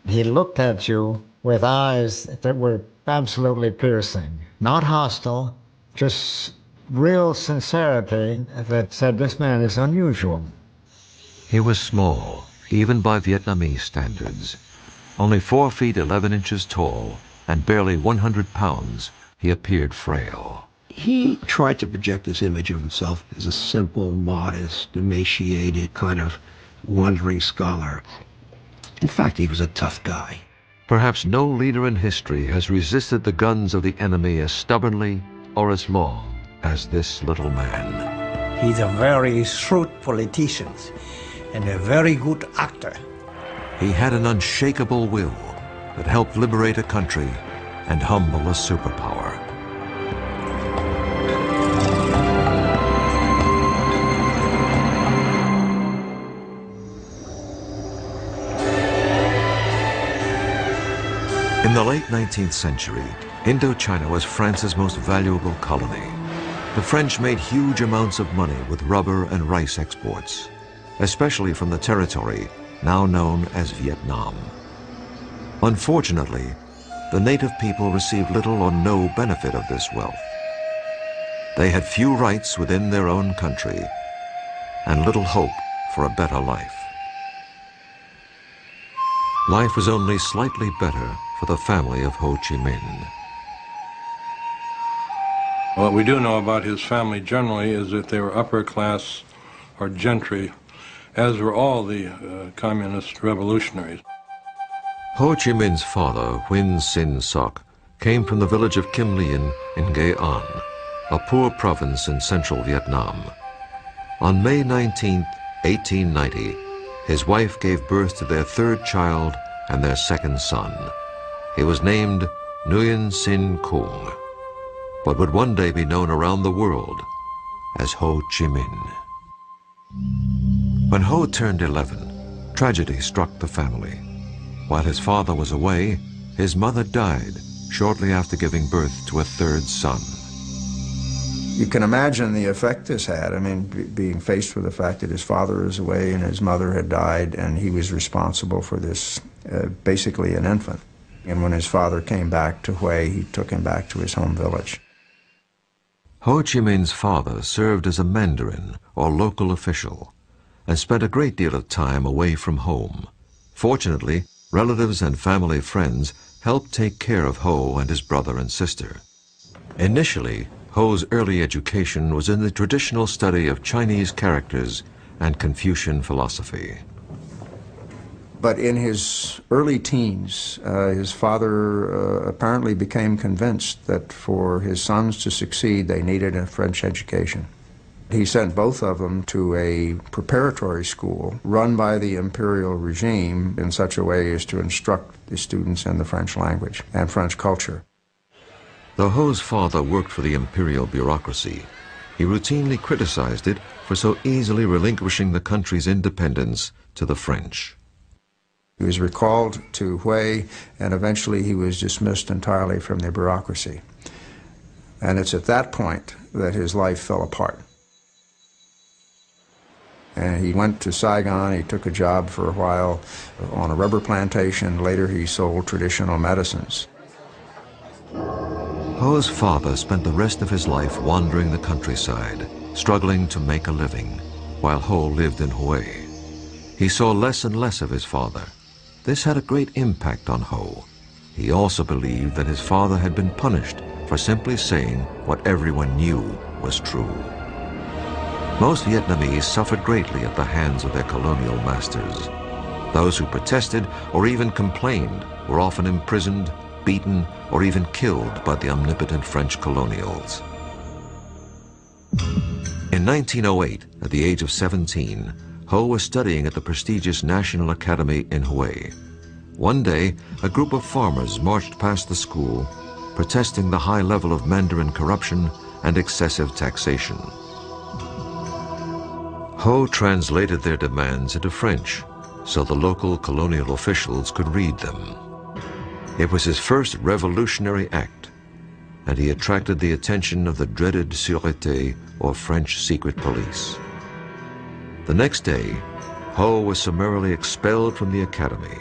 He looked at you with eyes that were absolutely piercing, not hostile, just real sincerity that said this man is unusual. He was small, even by Vietnamese standards. Only 4 feet 11 inches tall and barely 100 pounds, he appeared frail. He tried to project this image of himself as a simple, modest, emaciated, kind of wandering scholar. In fact, he was a tough guy. Perhaps no leader in history has resisted the guns of the enemy as stubbornly or as long as this little man. He's a very shrewd politician and a very good actor. He had an unshakable will that helped liberate a country and humble a superpower. In the late 19th century, Indochina was France's most valuable colony. The French made huge amounts of money with rubber and rice exports, especially from the territory now known as Vietnam. Unfortunately, the native people received little or no benefit of this wealth. They had few rights within their own country and little hope for a better life. Life was only slightly better for the family of Ho Chi Minh. What we do know about his family generally is that they were upper class or gentry, as were all the communist revolutionaries. Ho Chi Minh's father, Huynh Sinh Soc, came from the village of Kim Lien in Nghệ An, a poor province in central Vietnam. On May 19, 1890, his wife gave birth to their third child and their second son. He was named Nguyen Sinh Kung, but would one day be known around the world as Ho Chi Minh. When Ho turned 11, tragedy struck the family. While his father was away, his mother died shortly after giving birth to a third son. You can imagine the effect this had. I mean, being faced with the fact that his father is away and his mother had died, and he was responsible for this, basically an infant. And when his father came back to Hue, he took him back to his home village. Ho Chi Minh's father served as a mandarin or local official and spent a great deal of time away from home. Fortunately, relatives and family friends helped take care of Ho and his brother and sister. Initially, Ho's early education was in the traditional study of Chinese characters and Confucian philosophy. But in his early teens, his father apparently became convinced that for his sons to succeed, they needed a French education. He sent both of them to a preparatory school run by the imperial regime in such a way as to instruct the students in the French language and French culture. Though Ho's father worked for the imperial bureaucracy, he routinely criticized it for so easily relinquishing the country's independence to the French. He was recalled to Hue, and eventually he was dismissed entirely from the bureaucracy. And it's at that point that his life fell apart. And he went to Saigon, he took a job for a while on a rubber plantation. Later he sold traditional medicines. Ho's father spent the rest of his life wandering the countryside, struggling to make a living, while Ho lived in Hue. He saw less and less of his father. This had a great impact on Ho. He also believed that his father had been punished for simply saying what everyone knew was true. Most Vietnamese suffered greatly at the hands of their colonial masters. Those who protested or even complained were often imprisoned, beaten, or even killed by the omnipotent French colonials. In 1908, at the age of 17, Ho was studying at the prestigious National Academy in Hue. One day, a group of farmers marched past the school, protesting the high level of Mandarin corruption and excessive taxation. Ho translated their demands into French so the local colonial officials could read them. It was his first revolutionary act, and he attracted the attention of the dreaded Sûreté, or French secret police. The next day, Ho was summarily expelled from the academy.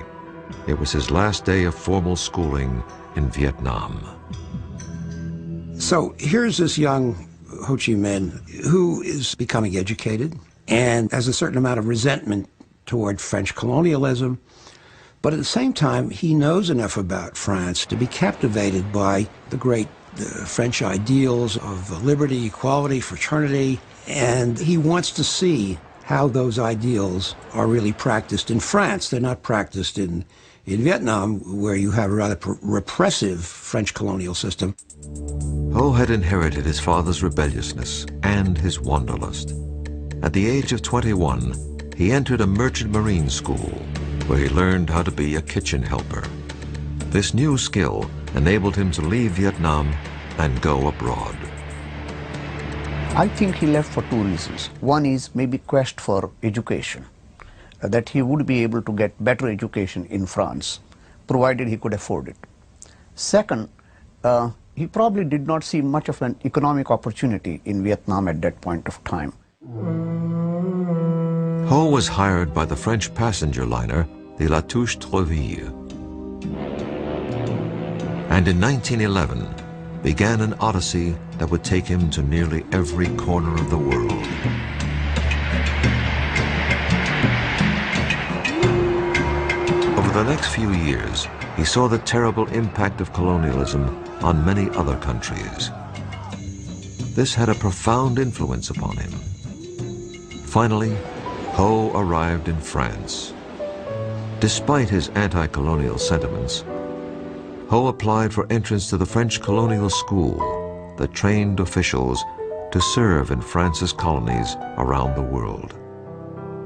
It was his last day of formal schooling in Vietnam. So here's this young Ho Chi Minh who is becoming educated and has a certain amount of resentment toward French colonialism. But at the same time, he knows enough about France to be captivated by the great French ideals of liberty, equality, fraternity, and he wants to see how those ideals are really practiced in France. They're not practiced in Vietnam, where you have a rather repressive French colonial system. Ho had inherited his father's rebelliousness and his wanderlust. At the age of 21, he entered a merchant marine school where he learned how to be a kitchen helper. This new skill enabled him to leave Vietnam and go abroad. I think he left for two reasons. One is maybe quest for education, that he would be able to get better education in France, provided he could afford it. Second, he probably did not see much of an economic opportunity in Vietnam at that point of time. Ho was hired by the French passenger liner, the La Touche-Treville, and in 1911 began an odyssey that would take him to nearly every corner of the world. Over the next few years, he saw the terrible impact of colonialism on many other countries. This had a profound influence upon him. Finally, Ho arrived in France. Despite his anti-colonial sentiments, Ho applied for entrance to the French colonial school that trained officials to serve in France's colonies around the world.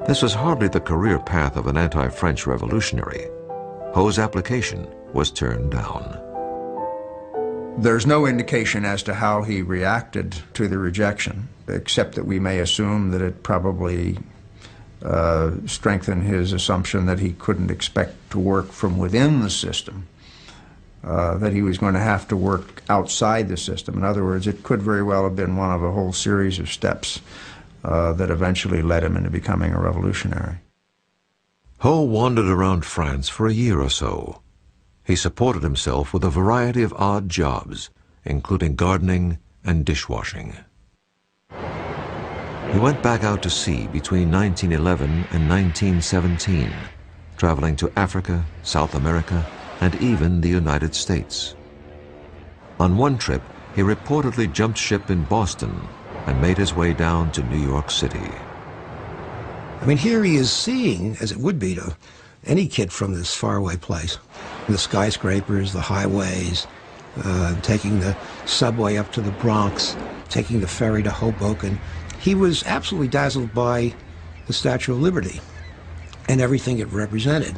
This was hardly the career path of an anti-French revolutionary. Ho's application was turned down. There's no indication as to how he reacted to the rejection, except that we may assume that it probably strengthened his assumption that he couldn't expect to work from within the system, that he was going to have to work outside the system. In other words, it could very well have been one of a whole series of steps that eventually led him into becoming a revolutionary. Ho wandered around France for a year or so. He supported himself with a variety of odd jobs, including gardening and dishwashing. He went back out to sea between 1911 and 1917, traveling to Africa, South America, and even the United States. On one trip, he reportedly jumped ship in Boston and made his way down to New York City. I mean, here he is seeing, as it would be to any kid from this faraway place, the skyscrapers, the highways, taking the subway up to the Bronx, taking the ferry to Hoboken. He was absolutely dazzled by the Statue of Liberty and everything it represented.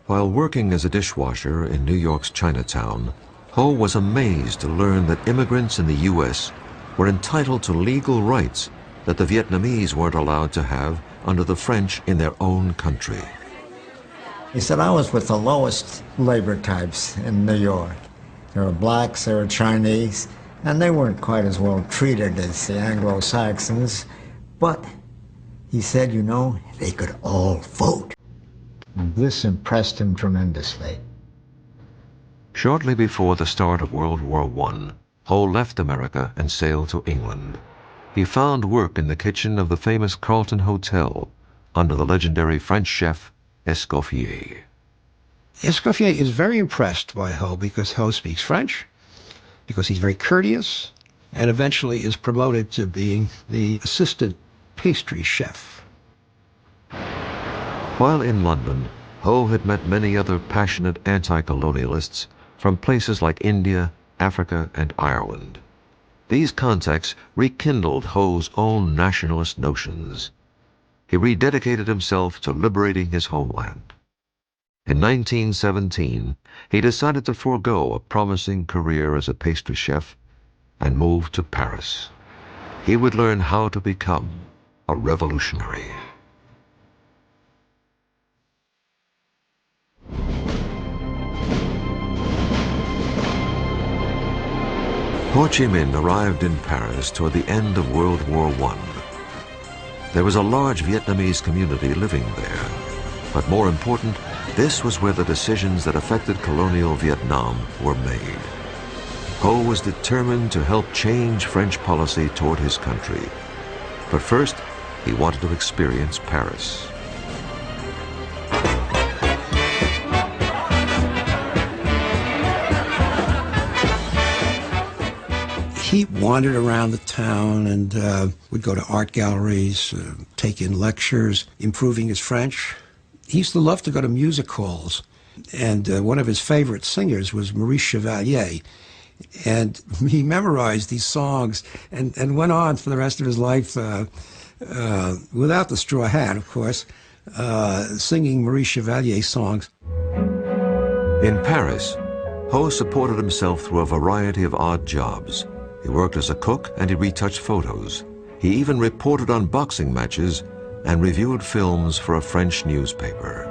While working as a dishwasher in New York's Chinatown, Ho was amazed to learn that immigrants in the U.S. were entitled to legal rights that the Vietnamese weren't allowed to have under the French in their own country. He said, I was with the lowest labor types in New York. There were blacks, there were Chinese, and they weren't quite as well treated as the Anglo-Saxons. But he said, you know, they could all vote. And this impressed him tremendously. Shortly before the start of World War I, Ho left America and sailed to England. He found work in the kitchen of the famous Carlton Hotel under the legendary French chef Escoffier. Escoffier is very impressed by Ho because Ho speaks French, because he's very courteous, and eventually is promoted to being the assistant pastry chef. While in London, Ho had met many other passionate anti-colonialists from places like India, Africa, and Ireland. These contacts rekindled Ho's own nationalist notions. He rededicated himself to liberating his homeland. In 1917, he decided to forego a promising career as a pastry chef and moved to Paris. He would learn how to become a revolutionary. Ho Chi Minh arrived in Paris toward the end of World War I. There was a large Vietnamese community living there, but more important, This was where the decisions that affected colonial Vietnam were made. Ho was determined to help change French policy toward his country. But first, he wanted to experience Paris. He wandered around the town and would go to art galleries, take in lectures, improving his French. He used to love to go to music halls, and one of his favorite singers was Maurice Chevalier. And he memorized these songs and went on for the rest of his life, without the straw hat, of course, singing Maurice Chevalier songs. In Paris, Ho supported himself through a variety of odd jobs. He worked as a cook and he retouched photos. He even reported on boxing matches and reviewed films for a French newspaper.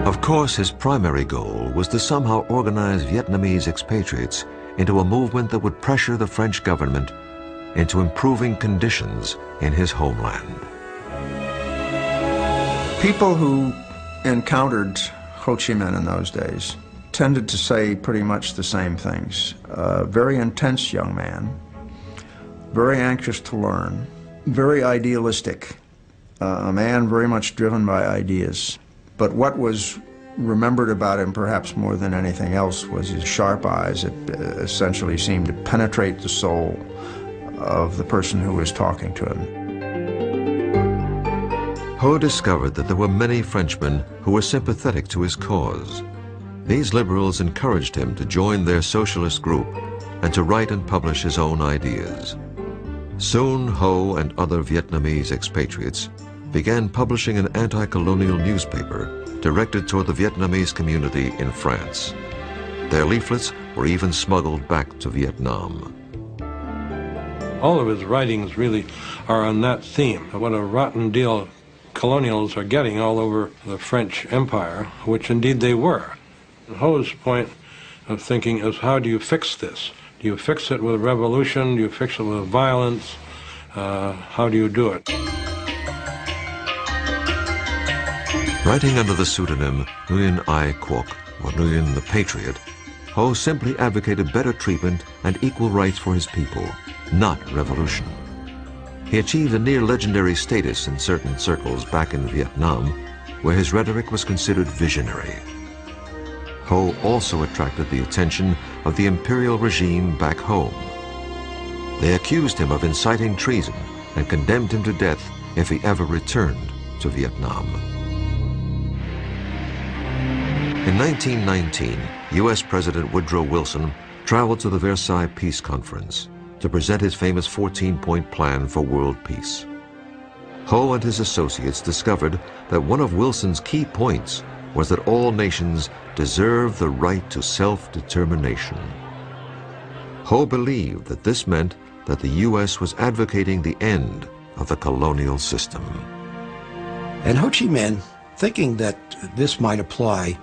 Of course, his primary goal was to somehow organize Vietnamese expatriates into a movement that would pressure the French government into improving conditions in his homeland. People who encountered Ho Chi Minh in those days tended to say pretty much the same things. Very intense young man, very anxious to learn, very idealistic, a man very much driven by ideas. But what was remembered about him perhaps more than anything else was his sharp eyes that essentially seemed to penetrate the soul of the person who was talking to him. Ho discovered that there were many Frenchmen who were sympathetic to his cause. These liberals encouraged him to join their socialist group and to write and publish his own ideas. Soon, Ho and other Vietnamese expatriates began publishing an anti-colonial newspaper directed toward the Vietnamese community in France. Their leaflets were even smuggled back to Vietnam. All of his writings really are on that theme. What a rotten deal colonials are getting all over the French Empire, which indeed they were. Ho's point of thinking is, how do you fix this? Do you fix it with revolution? Do you fix it with violence? How do you do it? Writing under the pseudonym Nguyen Ai Quoc, or Nguyen the Patriot, Ho simply advocated better treatment and equal rights for his people, not revolution. He achieved a near-legendary status in certain circles back in Vietnam, where his rhetoric was considered visionary. Ho also attracted the attention of the imperial regime back home. They accused him of inciting treason and condemned him to death if he ever returned to Vietnam. In 1919, U.S. President Woodrow Wilson traveled to the Versailles Peace Conference to present his famous 14-point plan for world peace. Ho and his associates discovered that one of Wilson's key points was that all nations deserve the right to self-determination. Ho believed that this meant that the U.S. was advocating the end of the colonial system. And Ho Chi Minh, thinking that this might apply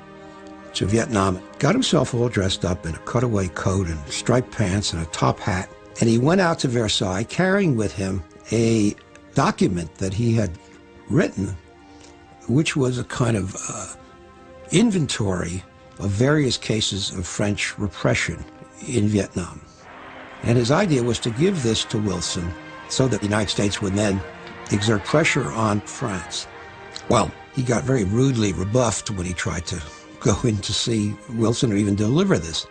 to Vietnam, got himself all dressed up in a cutaway coat and striped pants and a top hat, and he went out to Versailles carrying with him a document that he had written, which was a kind of inventory of various cases of French repression in Vietnam. And his idea was to give this to Wilson so that the United States would then exert pressure on France. Well, he got very rudely rebuffed when he tried to go in to see Wilson or even deliver this.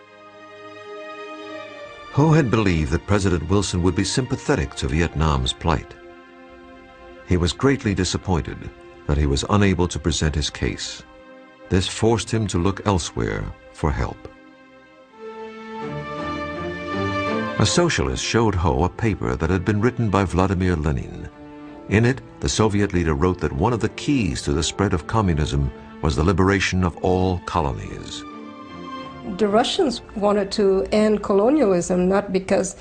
Ho had believed that President Wilson would be sympathetic to Vietnam's plight. He was greatly disappointed that he was unable to present his case. This forced him to look elsewhere for help. A socialist showed Ho a paper that had been written by Vladimir Lenin. In it, the Soviet leader wrote that one of the keys to the spread of communism was the liberation of all colonies. The Russians wanted to end colonialism not because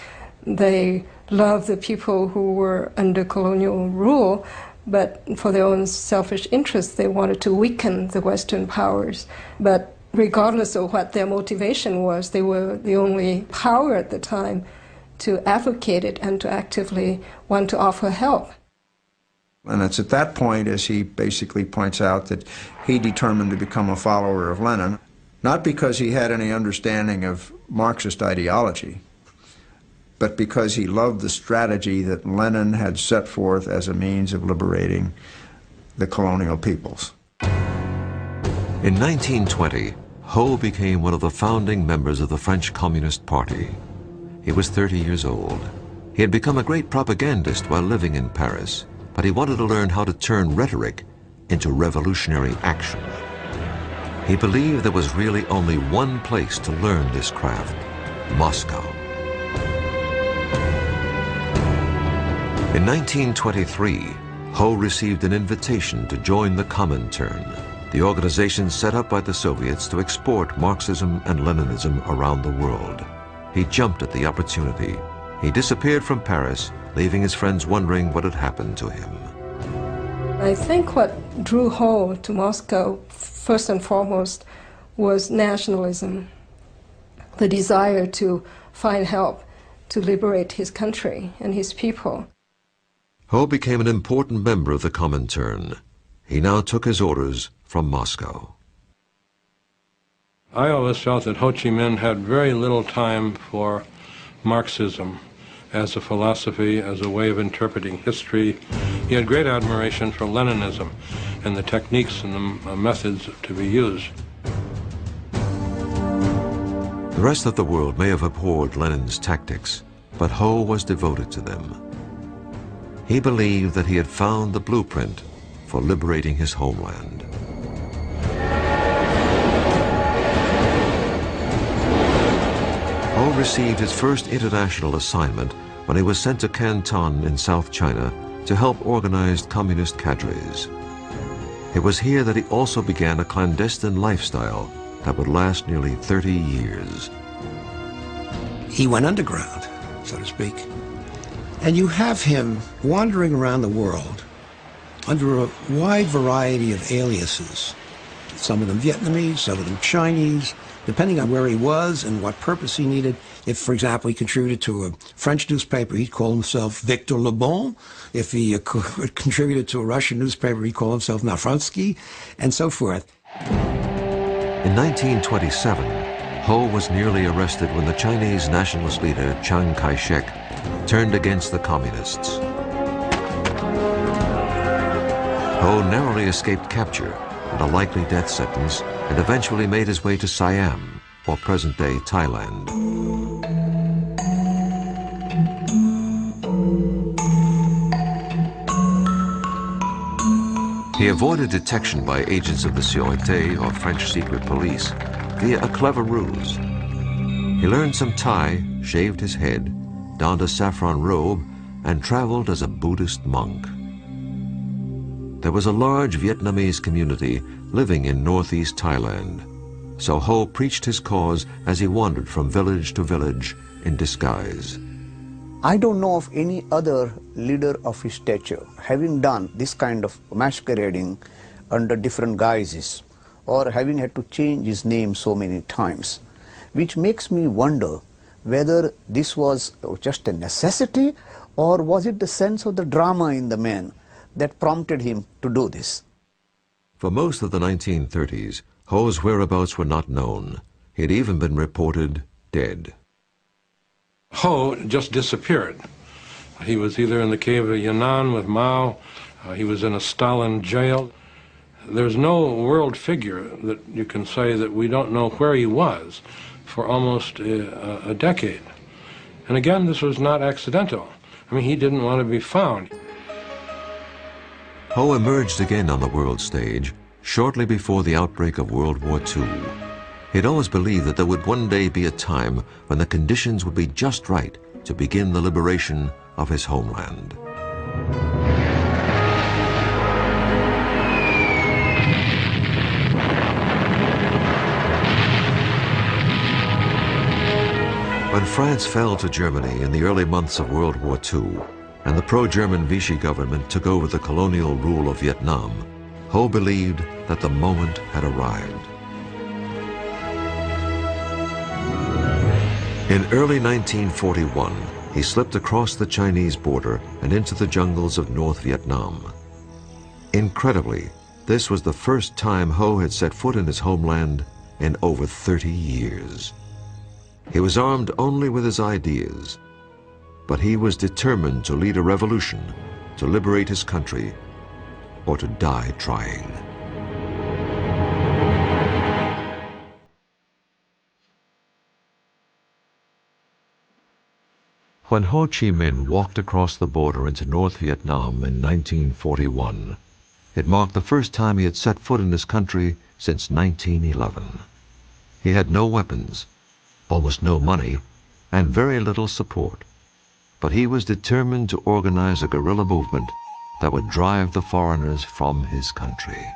they loved the people who were under colonial rule, but for their own selfish interests. They wanted to weaken the Western powers. But regardless of what their motivation was, they were the only power at the time to advocate it and to actively want to offer help. And it's at that point, as he basically points out, that he determined to become a follower of Lenin, not because he had any understanding of Marxist ideology, but because he loved the strategy that Lenin had set forth as a means of liberating the colonial peoples. In 1920, Ho became one of the founding members of the French Communist Party. He was 30 years old. He had become a great propagandist while living in Paris, but he wanted to learn how to turn rhetoric into revolutionary action. He believed there was really only one place to learn this craft: Moscow. In 1923, Ho received an invitation to join the Comintern, the organization set up by the Soviets to export Marxism and Leninism around the world. He jumped at the opportunity. He disappeared from Paris, leaving his friends wondering what had happened to him. I think what drew Ho to Moscow, first and foremost, was nationalism, the desire to find help to liberate his country and his people. Ho became an important member of the Comintern. He now took his orders from Moscow. I always felt that Ho Chi Minh had very little time for Marxism as a philosophy, as a way of interpreting history. He had great admiration for Leninism and the techniques and the methods to be used. The rest of the world may have abhorred Lenin's tactics, but Ho was devoted to them. He believed that he had found the blueprint for liberating his homeland. Ho received his first international assignment when he was sent to Canton in South China to help organize communist cadres. It was here that he also began a clandestine lifestyle that would last nearly 30 years. He went underground, so to speak. And you have him wandering around the world under a wide variety of aliases. Some of them Vietnamese, some of them Chinese, depending on where he was and what purpose he needed. If, for example, he contributed to a French newspaper, he'd call himself Victor Le Bon. If he contributed to a Russian newspaper, he'd call himself Nafransky, and so forth. In 1927, Ho was nearly arrested when the Chinese nationalist leader Chiang Kai-shek turned against the communists. Ho narrowly escaped capture and a likely death sentence, and eventually made his way to Siam, or present-day Thailand. He avoided detection by agents of the Sûreté, or French secret police, via a clever ruse. He learned some Thai, shaved his head, donned a saffron robe, and traveled as a Buddhist monk. There was a large Vietnamese community living in northeast Thailand, so Ho preached his cause as he wandered from village to village in disguise. I don't know of any other leader of his stature having done this kind of masquerading under different guises, or having had to change his name so many times, which makes me wonder whether this was just a necessity, or was it the sense of the drama in the man that prompted him to do this. For most of the 1930s, Ho's whereabouts were not known. He had even been reported dead. Ho just disappeared. He was either in the cave of Yan'an with Mao, he was in a Stalin jail. There's no world figure that you can say that we don't know where he was for almost a decade. And again, this was not accidental. I mean, he didn't want to be found. Ho emerged again on the world stage shortly before the outbreak of World War II. He'd always believed that there would one day be a time when the conditions would be just right to begin the liberation of his homeland. When France fell to Germany in the early months of World War II, and the pro-German Vichy government took over the colonial rule of Vietnam, Ho believed that the moment had arrived. In early 1941, he slipped across the Chinese border and into the jungles of North Vietnam. Incredibly, this was the first time Ho had set foot in his homeland in over 30 years. He was armed only with his ideas, but he was determined to lead a revolution, to liberate his country, or to die trying. When Ho Chi Minh walked across the border into North Vietnam in 1941, it marked the first time he had set foot in his country since 1911. He had no weapons, almost no money, and very little support. But he was determined to organize a guerrilla movement that would drive the foreigners from his country.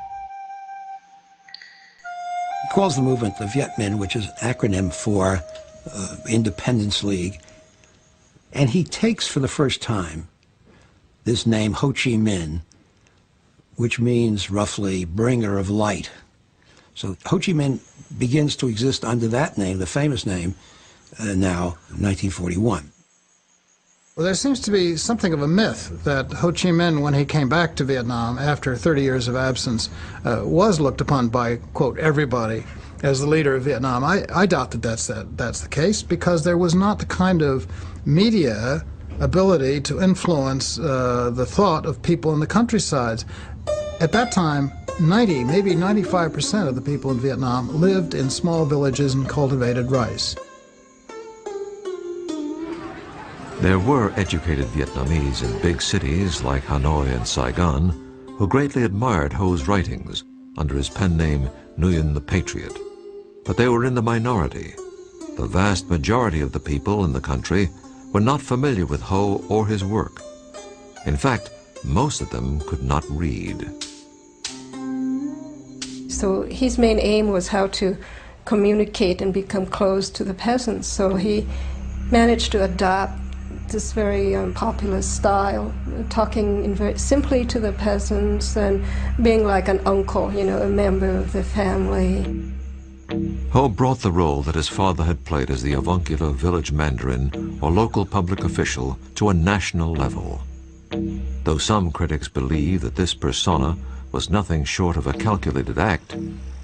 He calls the movement the Viet Minh, which is an acronym for Independence League. And he takes for the first time this name Ho Chi Minh, which means roughly bringer of light. So Ho Chi Minh begins to exist under that name, the famous name, now 1941. Well, there seems to be something of a myth that Ho Chi Minh, when he came back to Vietnam after 30 years of absence, was looked upon by, quote, everybody as the leader of Vietnam. I doubt that that's the case, because there was not the kind of media ability to influence the thought of people in the countryside. At that time, 90, maybe 95% of the people in Vietnam lived in small villages and cultivated rice. There were educated Vietnamese in big cities like Hanoi and Saigon who greatly admired Ho's writings under his pen name Nguyen the Patriot. But they were in the minority. The vast majority of the people in the country were not familiar with Ho or his work. In fact, most of them could not read. So his main aim was how to communicate and become close to the peasants. So he managed to adopt this very popular style, talking very simply to the peasants and being like an uncle, you know, a member of the family. Ho brought the role that his father had played as the avuncular village mandarin or local public official to a national level. Though some critics believe that this persona was nothing short of a calculated act,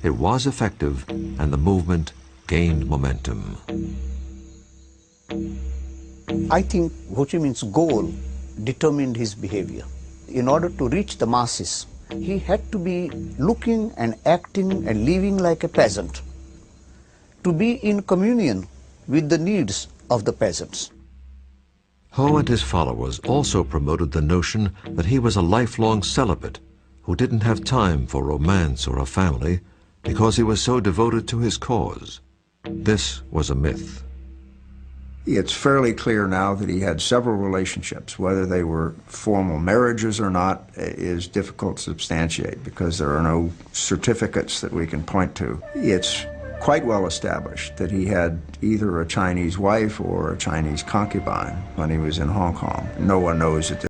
it was effective and the movement gained momentum. I think Ho Chi Minh's goal determined his behavior. In order to reach the masses, he had to be looking and acting and living like a peasant, to be in communion with the needs of the peasants. Ho and his followers also promoted the notion that he was a lifelong celibate who didn't have time for romance or a family because he was so devoted to his cause. This was a myth. It's fairly clear now that he had several relationships. Whether they were formal marriages or not is difficult to substantiate because there are no certificates that we can point to. It's quite well established that he had either a Chinese wife or a Chinese concubine when he was in Hong Kong. No one knows at this.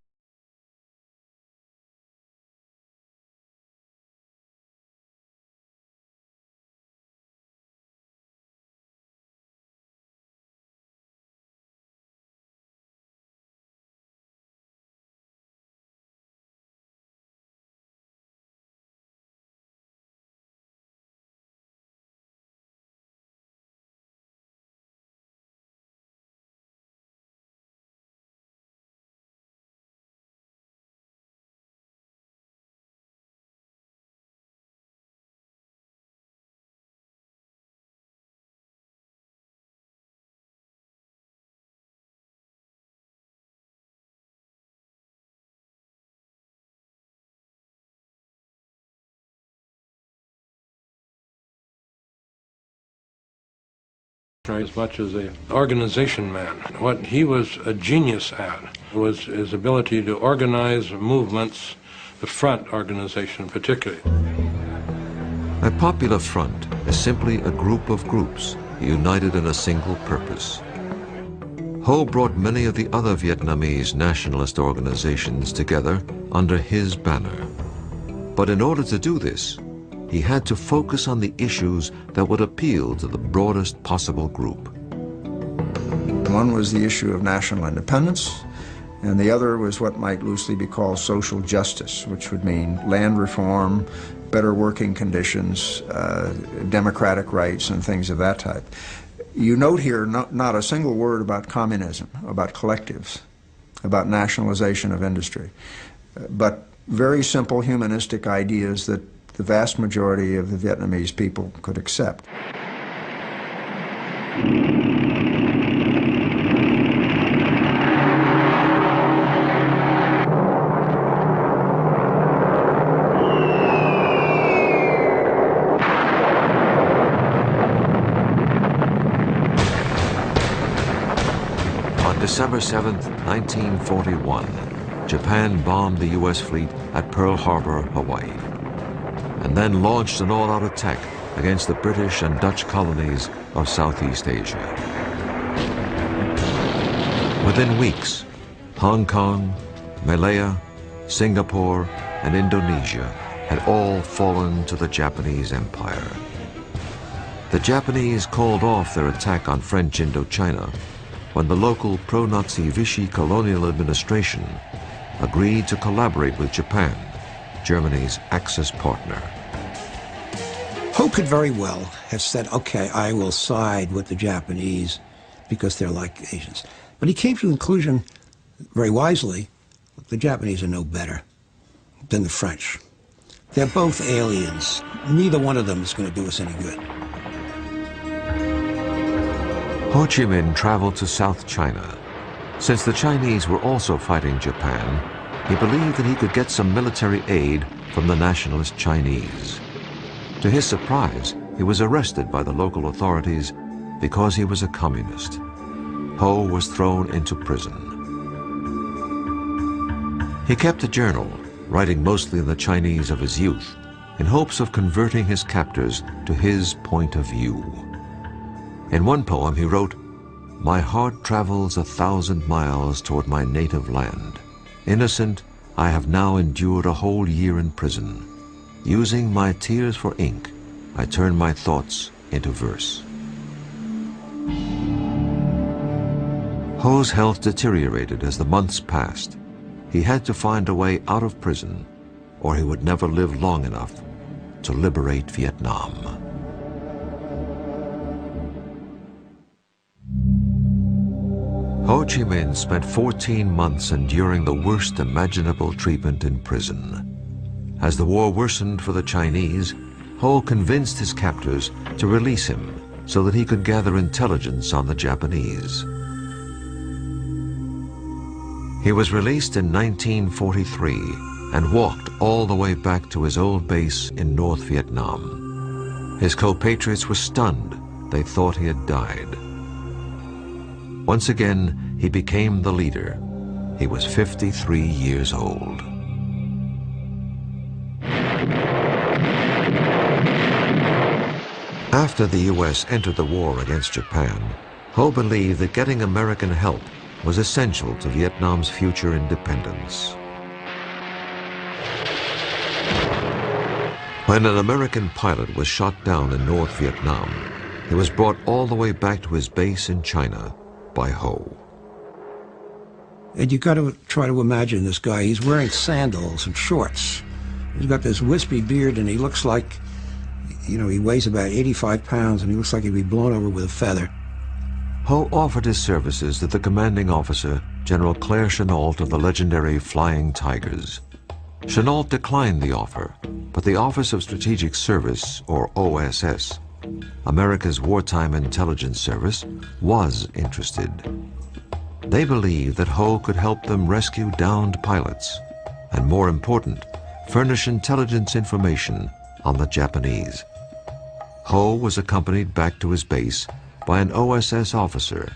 As much as an organization man. What he was a genius at was his ability to organize movements, the front organization particularly. A popular front is simply a group of groups united in a single purpose. Ho brought many of the other Vietnamese nationalist organizations together under his banner. But in order to do this, he had to focus on the issues that would appeal to the broadest possible group. One was the issue of national independence, and the other was what might loosely be called social justice, which would mean land reform, better working conditions, democratic rights, and things of that type. You note here not a single word about communism, about collectives, about nationalization of industry, but very simple humanistic ideas that the vast majority of the Vietnamese people could accept. On December 7, 1941, Japan bombed the U.S. fleet at Pearl Harbor, Hawaii, and then launched an all-out attack against the British and Dutch colonies of Southeast Asia. Within weeks, Hong Kong, Malaya, Singapore, and Indonesia had all fallen to the Japanese Empire. The Japanese called off their attack on French Indochina when the local pro-Nazi Vichy colonial administration agreed to collaborate with Japan, Germany's Axis partner. Ho could very well have said, okay, I will side with the Japanese because they're like Asians. But he came to the conclusion, very wisely, the Japanese are no better than the French. They're both aliens. Neither one of them is going to do us any good. Ho Chi Minh traveled to South China. Since the Chinese were also fighting Japan, he believed that he could get some military aid from the nationalist Chinese. To his surprise, he was arrested by the local authorities because he was a communist. Ho was thrown into prison. He kept a journal, writing mostly in the Chinese of his youth, in hopes of converting his captors to his point of view. In one poem he wrote, "My heart travels 1,000 miles toward my native land. Innocent, I have now endured a whole year in prison. Using my tears for ink, I turn my thoughts into verse." Ho's health deteriorated as the months passed. He had to find a way out of prison, or he would never live long enough to liberate Vietnam. Ho Chi Minh spent 14 months enduring the worst imaginable treatment in prison. As the war worsened for the Chinese, Ho convinced his captors to release him so that he could gather intelligence on the Japanese. He was released in 1943 and walked all the way back to his old base in North Vietnam. His compatriots were stunned. They thought he had died. Once again, he became the leader. He was 53 years old. After the U.S. entered the war against Japan, Ho believed that getting American help was essential to Vietnam's future independence. When an American pilot was shot down in North Vietnam, he was brought all the way back to his base in China by Ho. And you got to try to imagine this guy. He's wearing sandals and shorts. He's got this wispy beard, and he looks like, you know, he weighs about 85 pounds, and he looks like he'd be blown over with a feather. Ho offered his services to the commanding officer, General Claire Chennault of the legendary Flying Tigers. Chennault declined the offer, but the Office of Strategic Service, or OSS, America's wartime intelligence service, was interested. They believed that Ho could help them rescue downed pilots, and more important, furnish intelligence information on the Japanese. Ho was accompanied back to his base by an OSS officer,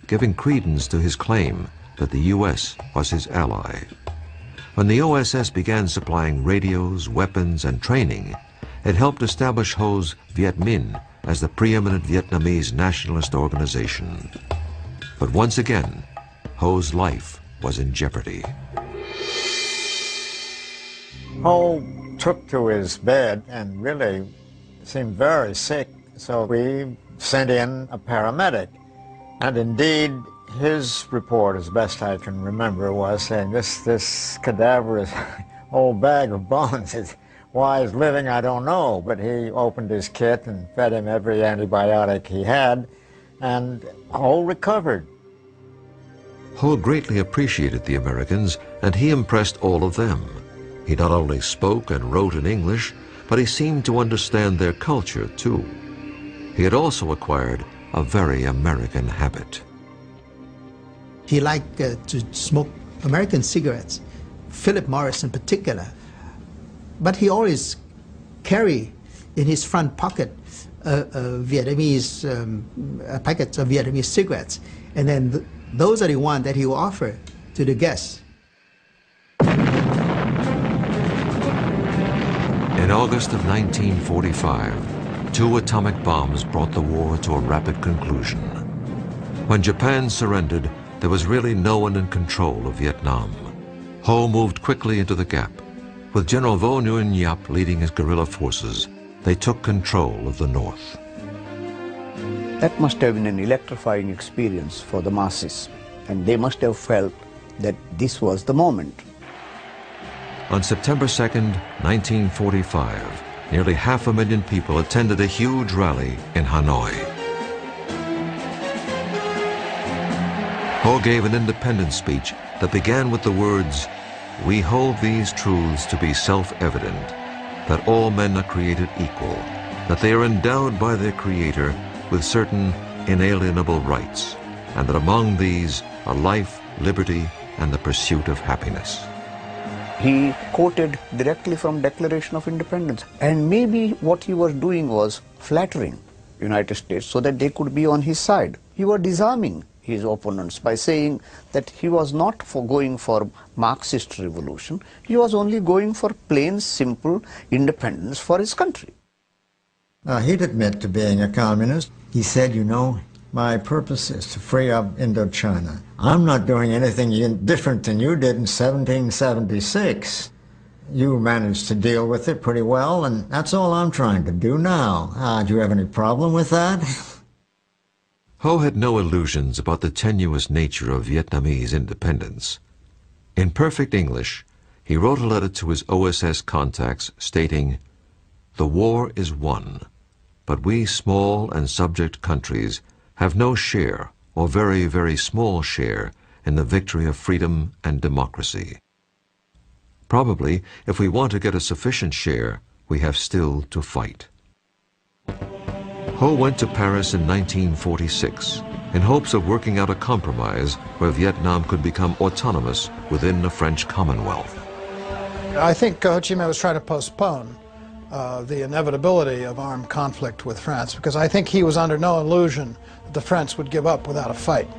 giving credence to his claim that the U.S. was his ally. When the OSS began supplying radios, weapons, and training, it helped establish Ho's Viet Minh as the preeminent Vietnamese nationalist organization. But once again, Ho's life was in jeopardy. Ho took to his bed and really seemed very sick, so we sent in a paramedic. And indeed, His report, as best I can remember, was saying this cadaverous old bag of bones is why he's living, I don't know. But he opened his kit and fed him every antibiotic he had, and Ho recovered. Ho greatly appreciated the Americans, and he impressed all of them. He not only spoke and wrote in English, but he seemed to understand their culture too. He had also acquired a very American habit. He liked to smoke American cigarettes, Philip Morris in particular. But he always carried in his front pocket Vietnamese packets of Vietnamese cigarettes, and then those are the ones that he will offer to the guests. In August of 1945, 2 atomic bombs brought the war to a rapid conclusion. When Japan surrendered, there was really no one in control of Vietnam. Ho moved quickly into the gap. With General Vo Nguyen Giap leading his guerrilla forces, they took control of the north. That must have been an electrifying experience for the masses, and they must have felt that this was the moment. On September 2nd, 1945, nearly 500,000 people attended a huge rally in Hanoi. Ho gave an independence speech that began with the words, "We hold these truths to be self-evident, that all men are created equal, that they are endowed by their Creator with certain inalienable rights, and that among these are life, liberty, and the pursuit of happiness." He quoted directly from Declaration of Independence, and maybe what he was doing was flattering United States so that they could be on his side. He was disarming his opponents by saying that he was not going for Marxist revolution, he was only going for plain, simple independence for his country. He'd admit to being a communist. He said, you know, my purpose is to free up Indochina. I'm not doing anything different than you did in 1776. You managed to deal with it pretty well, and that's all I'm trying to do now. Do you have any problem with that? Ho had no illusions about the tenuous nature of Vietnamese independence. In perfect English, he wrote a letter to his OSS contacts stating, "The war is won, but we small and subject countries have no share, or very, very small share, in the victory of freedom and democracy. Probably, if we want to get a sufficient share, we have still to fight." Ho went to Paris in 1946 in hopes of working out a compromise where Vietnam could become autonomous within the French Commonwealth. I think Ho Chi Minh was trying to postpone the inevitability of armed conflict with France, because I think he was under no illusion that the French would give up without a fight.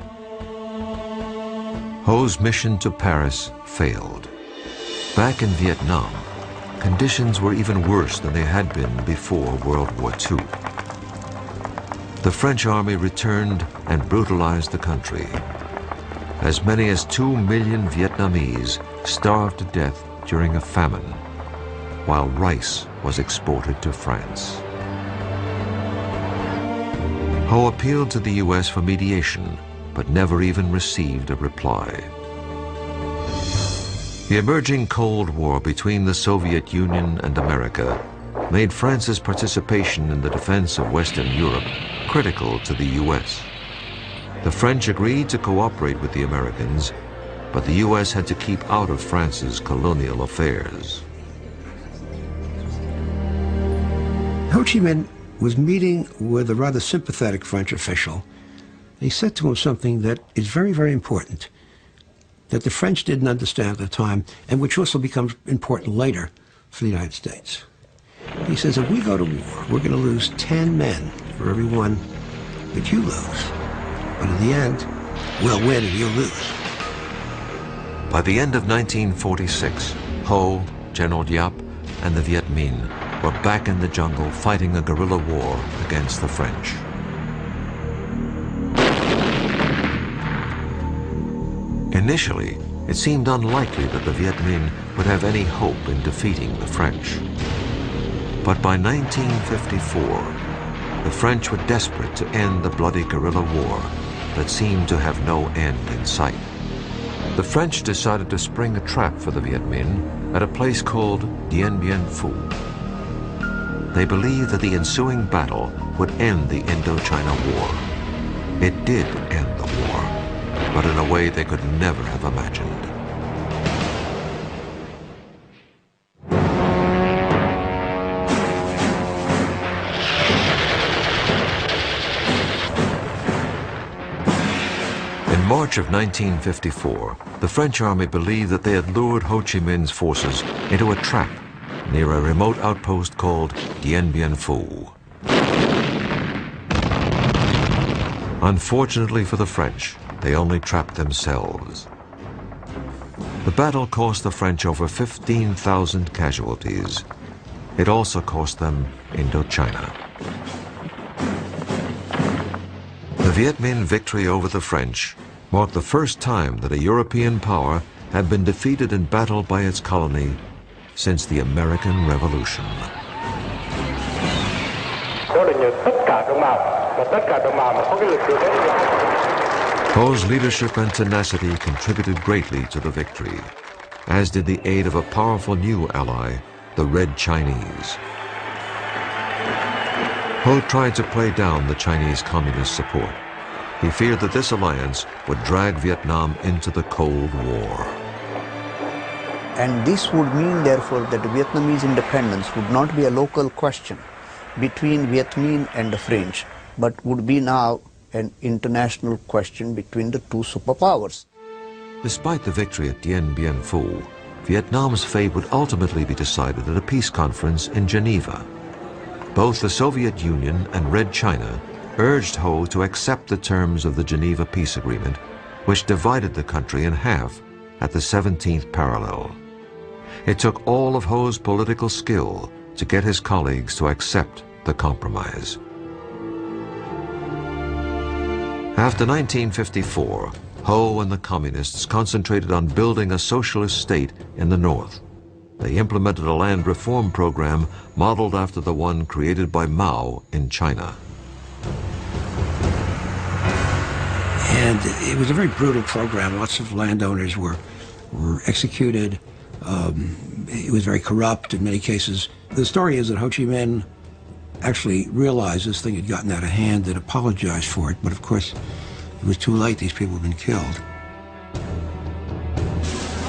Ho's mission to Paris failed. Back in Vietnam, conditions were even worse than they had been before World War II. The French army returned and brutalized the country. As many as 2 million Vietnamese starved to death during a famine, while rice was exported to France. Ho appealed to the U.S. for mediation, but never even received a reply. The emerging Cold War between the Soviet Union and America made France's participation in the defense of Western Europe critical to the U.S. The French agreed to cooperate with the Americans, but the U.S. had to keep out of France's colonial affairs. Ho Chi Minh was meeting with a rather sympathetic French official. He said to him something that is very, very important, that the French didn't understand at the time, and which also becomes important later for the United States. He says, if we go to war, we're going to lose 10 men for every one that you lose. But in the end, we'll win and you'll lose. By the end of 1946, Ho, General Giap, and the Viet Minh were back in the jungle fighting a guerrilla war against the French. Initially, it seemed unlikely that the Viet Minh would have any hope in defeating the French. But by 1954, the French were desperate to end the bloody guerrilla war that seemed to have no end in sight. The French decided to spring a trap for the Viet Minh at a place called Dien Bien Phu. They believed that the ensuing battle would end the Indochina War. It did end the war, but in a way they could never have imagined. In March of 1954, the French army believed that they had lured Ho Chi Minh's forces into a trap near a remote outpost called Dien Bien Phu. Unfortunately for the French, they only trapped themselves. The battle cost the French over 15,000 casualties. It also cost them Indochina. The Viet Minh victory over the French marked the first time that a European power had been defeated in battle by its colony since the American Revolution. Ho's leadership and tenacity contributed greatly to the victory, as did the aid of a powerful new ally, the Red Chinese. Ho tried to play down the Chinese Communist support. He feared that this alliance would drag Vietnam into the Cold War. And this would mean, therefore, that Vietnamese independence would not be a local question between Viet Minh and the French, but would be now an international question between the two superpowers. Despite the victory at Dien Bien Phu, Vietnam's fate would ultimately be decided at a peace conference in Geneva. Both the Soviet Union and Red China urged Ho to accept the terms of the Geneva Peace Agreement, which divided the country in half at the 17th parallel. It took all of Ho's political skill to get his colleagues to accept the compromise. After 1954, Ho and the Communists concentrated on building a socialist state in the North. They implemented a land reform program modeled after the one created by Mao in China. And it was a very brutal program. Lots of landowners were executed. It was very corrupt in many cases. The story is that Ho Chi Minh actually realized this thing had gotten out of hand and apologized for it, but of course it was too late. These people had been killed.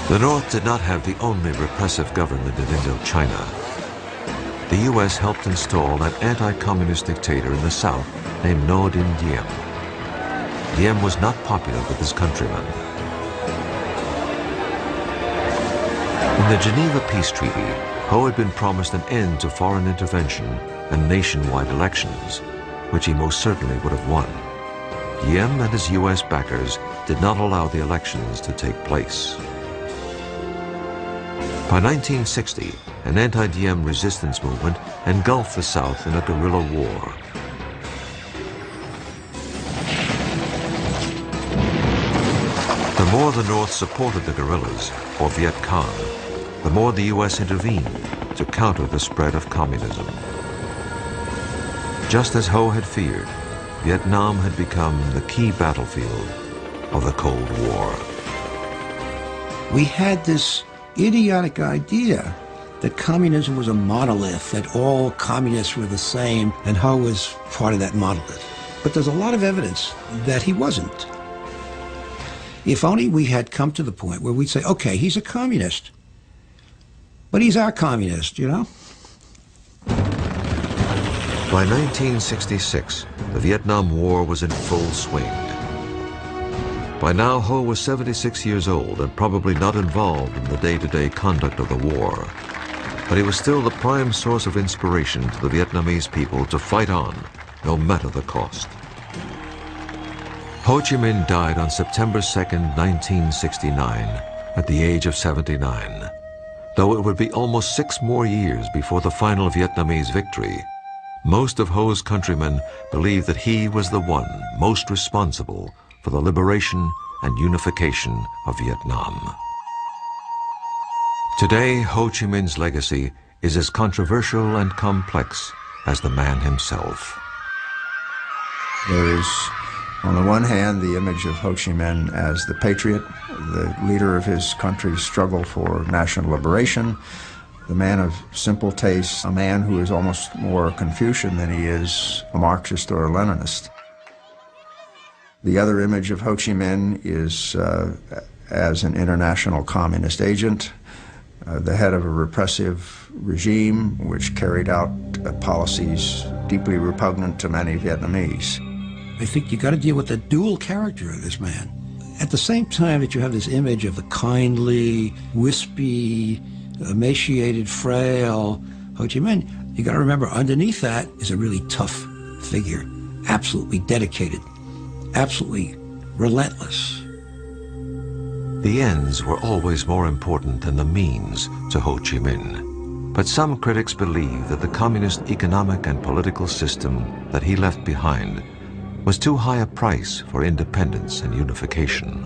The North did not have the only repressive government in Indochina. The U.S. helped install an anti-communist dictator in the South named Ngo Dinh Diem. Diem was not popular with his countrymen. In the Geneva Peace Treaty, Ho had been promised an end to foreign intervention and nationwide elections, which he most certainly would have won. Diem and his U.S. backers did not allow the elections to take place. By 1960, an anti-Diem resistance movement engulfed the South in a guerrilla war. The more the North supported the guerrillas, or Viet Cong, the more the U.S. intervened to counter the spread of communism. Just as Ho had feared, Vietnam had become the key battlefield of the Cold War. We had this idiotic idea that communism was a monolith, that all communists were the same, and Ho was part of that monolith. But there's a lot of evidence that he wasn't. If only we had come to the point where we'd say, okay, he's a communist, but he's our communist, you know? By 1966, the Vietnam War was in full swing. By now, Ho was 76 years old and probably not involved in the day-to-day conduct of the war. But he was still the prime source of inspiration to the Vietnamese people to fight on, no matter the cost. Ho Chi Minh died on September 2nd, 1969, at the age of 79. Though it would be almost 6 more years before the final Vietnamese victory, most of Ho's countrymen believed that he was the one most responsible for the liberation and unification of Vietnam. Today, Ho Chi Minh's legacy is as controversial and complex as the man himself. There is On the one hand, the image of Ho Chi Minh as the patriot, the leader of his country's struggle for national liberation, the man of simple tastes, a man who is almost more Confucian than he is a Marxist or a Leninist. The other image of Ho Chi Minh is as an international communist agent, the head of a repressive regime which carried out policies deeply repugnant to many Vietnamese. I think you got to deal with the dual character of this man. At the same time that you have this image of the kindly, wispy, emaciated, frail Ho Chi Minh, you got to remember underneath that is a really tough figure, absolutely dedicated, absolutely relentless. The ends were always more important than the means to Ho Chi Minh. But some critics believe that the communist economic and political system that he left behind was too high a price for independence and unification.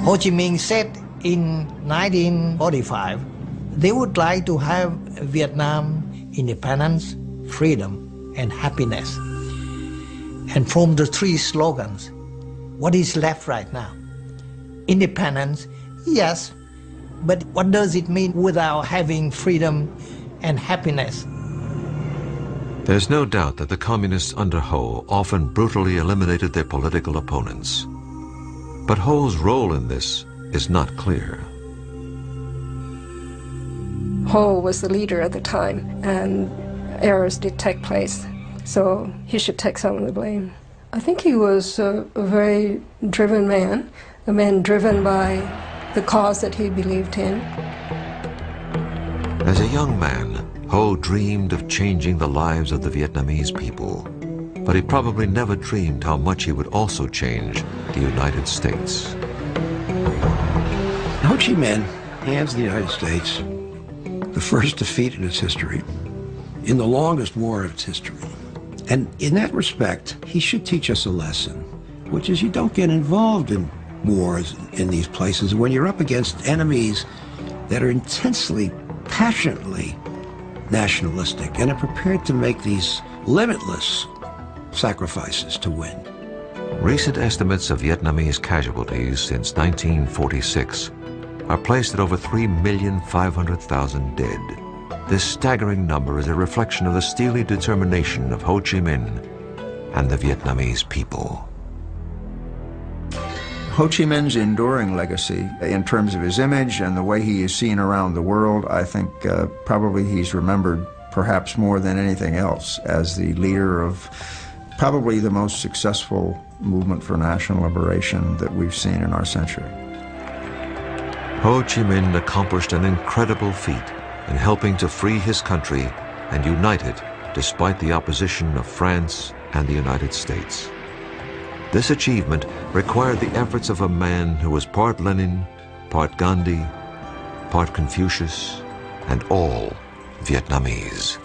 Ho Chi Minh said in 1945, they would like to have Vietnam independence, freedom, and happiness. And from the three slogans, what is left right now? Independence, yes, but what does it mean without having freedom and happiness? There's no doubt that the communists under Ho often brutally eliminated their political opponents. But Ho's role in this is not clear. Ho was the leader at the time, and errors did take place, so he should take some of the blame. I think he was a very driven man, a man driven by the cause that he believed in. As a young man, Ho dreamed of changing the lives of the Vietnamese people, but he probably never dreamed how much he would also change the United States. Ho Chi Minh hands the United States the first defeat in its history, in the longest war of its history. And in that respect, he should teach us a lesson, which is you don't get involved in wars in these places when you're up against enemies that are intensely, passionately nationalistic and are prepared to make these limitless sacrifices to win. Recent estimates of Vietnamese casualties since 1946 are placed at over 3,500,000 dead. This staggering number is a reflection of the steely determination of Ho Chi Minh and the Vietnamese people. Ho Chi Minh's enduring legacy in terms of his image and the way he is seen around the world, I think probably he's remembered perhaps more than anything else as the leader of probably the most successful movement for national liberation that we've seen in our century. Ho Chi Minh accomplished an incredible feat in helping to free his country and unite it despite the opposition of France and the United States. This achievement required the efforts of a man who was part Lenin, part Gandhi, part Confucius, and all Vietnamese.